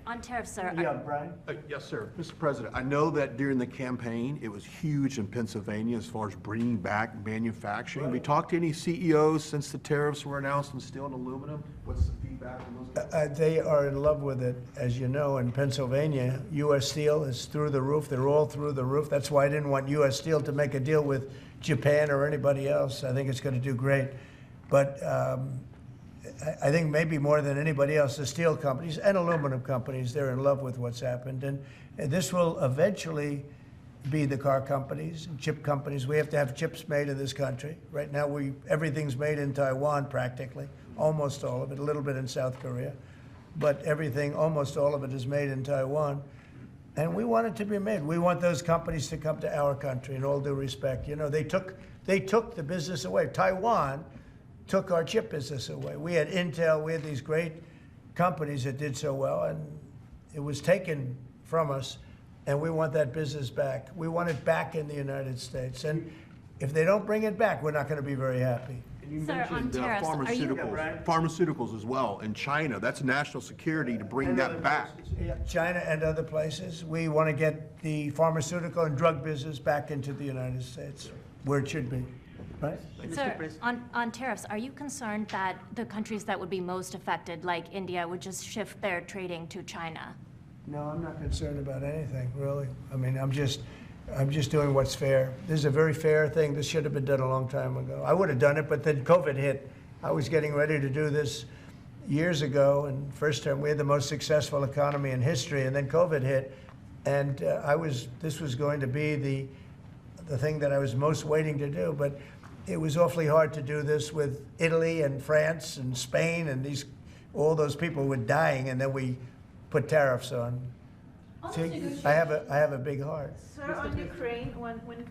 On tariffs, sir. Yeah, Brian? Yes, sir. Mr. President, I know that during the campaign, it was huge in Pennsylvania as far as bringing back manufacturing. Have you talked to any CEOs since the tariffs were announced on steel and aluminum? What's the feedback from those guys? They are in love with it. As you know, in Pennsylvania, U.S. Steel is through the roof. They're all through the roof. That's why I didn't want U.S. Steel to make a deal with Japan or anybody else. I think it's going to do great. But I think maybe more than anybody else, the steel companies and aluminum companies, they're in love with what's happened. And this will eventually be the car companies and chip companies. We have to have chips made in this country. Right now, everything's made in Taiwan practically, almost all of it, a little bit in South Korea. But everything, almost all of it is made in Taiwan. And we want it to be made. We want those companies to come to our country in all due respect. You know, they took the business away. Taiwan took our chip business away. We had Intel, we had these great companies that did so well, and it was taken from us, and we want that business back. We want it back in the United States. And if they don't bring it back, we're not going to be very happy. And you Sir, on mentioned tariffs, are you- pharmaceuticals as well in China. That's national security to bring that back. Yeah, China and other places. We want to get the pharmaceutical and drug business back into the United States, where it should be, right? Sir, on tariffs, are you concerned that the countries that would be most affected, like India, would just shift their trading to China? No, I'm not concerned about anything, really. I mean, I'm just doing what's fair. This is a very fair thing. This should have been done a long time ago. I would have done it, but then COVID hit. I was getting ready to do this years ago, and first term we had the most successful economy in history, and then COVID hit, and this was going to be the thing that I was most waiting to do, but it was awfully hard to do this with Italy and France and Spain, and all those people were dying, and then we put tariffs on. See, I have a big heart. Sir, on Ukraine, when Putin